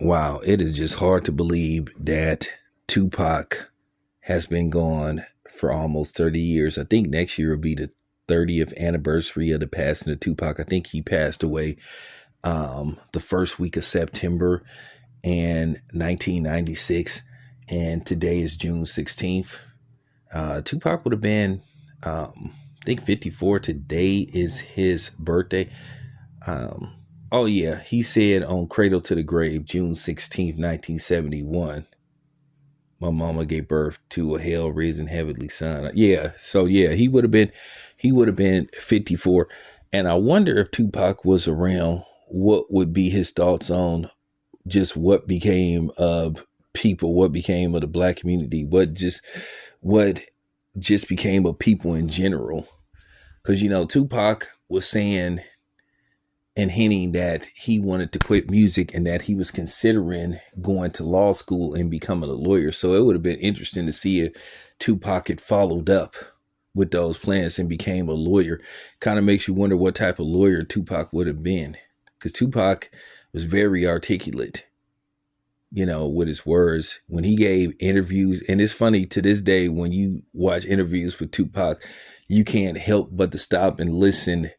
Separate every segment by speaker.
Speaker 1: Wow, it is just hard to believe that Tupac has been gone for almost 30 years. I think next year will be the 30th anniversary of the passing of Tupac. I think he passed away the first week of September in 1996, and today is June 16th. Tupac would have been, I think, 54. Today is his birthday. Um, oh, yeah, he said on Cradle to the Grave, June 16th, 1971. My mama gave birth to a hell raising heavenly son. Yeah, so yeah, he would have been 54. And I wonder if Tupac was around, what would be his thoughts on just what became of people, what became of the black community, what just became of people in general. Because Tupac was saying and hinting that he wanted to quit music and that he was considering going to law school and becoming a lawyer. So it would have been interesting to see if Tupac had followed up with those plans and became a lawyer. Kind of makes you wonder what type of lawyer Tupac would have been, because Tupac was very articulate, with his words when he gave interviews. And it's funny to this day, when you watch interviews with Tupac, you can't help but to stop and listen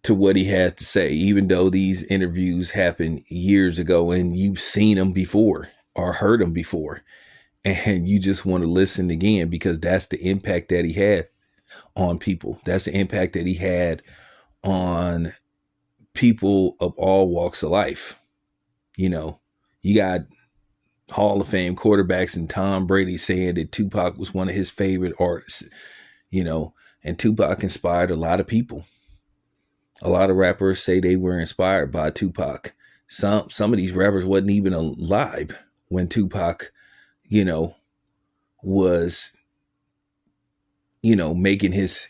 Speaker 1: to what he has to say, even though these interviews happened years ago and you've seen them before or heard them before. And you just want to listen again because that's the impact that he had on people. That's the impact that he had on people of all walks of life. You got Hall of Fame quarterbacks and Tom Brady saying that Tupac was one of his favorite artists, and Tupac inspired a lot of people. A lot of rappers say they were inspired by Tupac. Some of these rappers wasn't even alive when Tupac, was, making his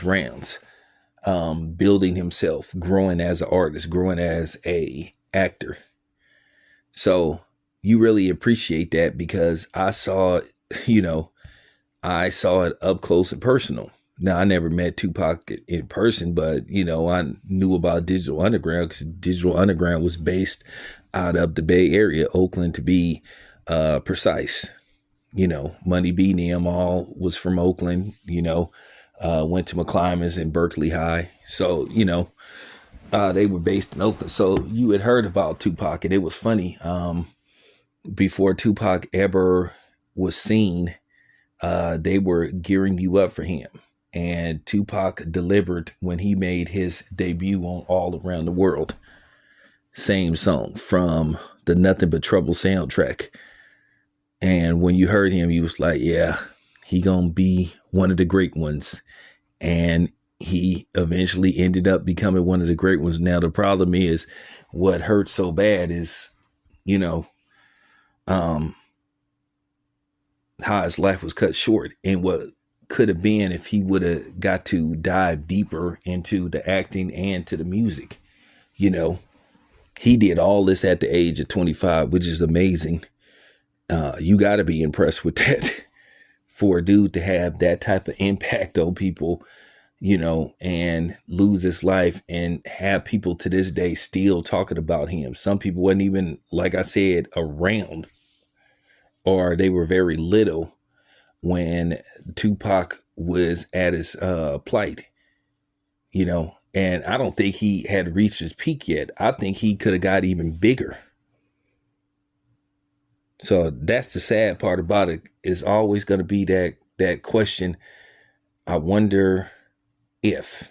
Speaker 1: rounds, building himself, growing as an artist, growing as a actor. So you really appreciate that, because you know, I saw it up close and personal. Now, I never met Tupac in person, but, I knew about Digital Underground because Digital Underground was based out of the Bay Area, Oakland to be precise. Money B. Neum all was from Oakland, went to McClymonds and Berkeley High. So, they were based in Oakland. So you had heard about Tupac, and it was funny. Before Tupac ever was seen, they were gearing you up for him. And Tupac delivered when he made his debut on All Around the World. Same song from the Nothing But Trouble soundtrack. And when you heard him, you was like, yeah, he gonna be one of the great ones. And he eventually ended up becoming one of the great ones. Now, the problem is, what hurts so bad is, um, how his life was cut short, and what could have been if he would have got to dive deeper into the acting and to the music. He did all this at the age of 25, which is amazing. You got to be impressed with that for a dude to have that type of impact on people, and lose his life and have people to this day still talking about him. Some people wasn't even, like I said, around, or they were very little when Tupac was at his plight, and I don't think he had reached his peak yet. I think he could have got even bigger. So that's the sad part about it. Is always going to be that question. I wonder if,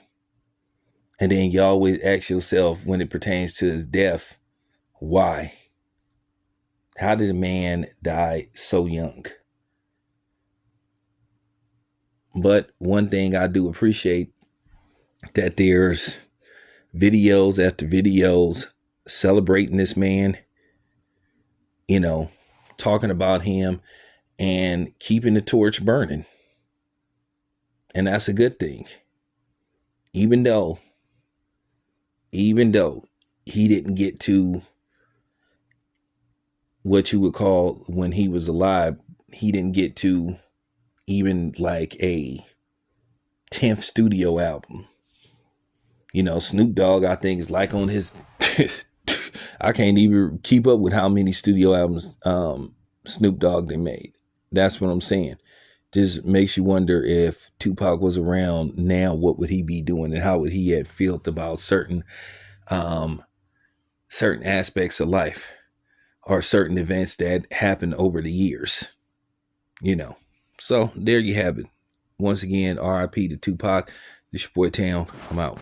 Speaker 1: and then you always ask yourself when it pertains to his death, why? How did a man die so young? But one thing I do appreciate, that there's videos after videos celebrating this man, talking about him and keeping the torch burning. And that's a good thing. Even though he didn't get to what you would call, when he was alive, he didn't get to even like a 10th studio album. Snoop Dogg, I think, is like on his I can't even keep up with how many studio albums Snoop Dogg they made. That's what I'm saying. Just makes you wonder, if Tupac was around now, what would he be doing, and how would he have felt about um, certain aspects of life, or certain events that happened over the years, you know. So there you have it. Once again, RIP to Tupac. This your boy Town. I'm out.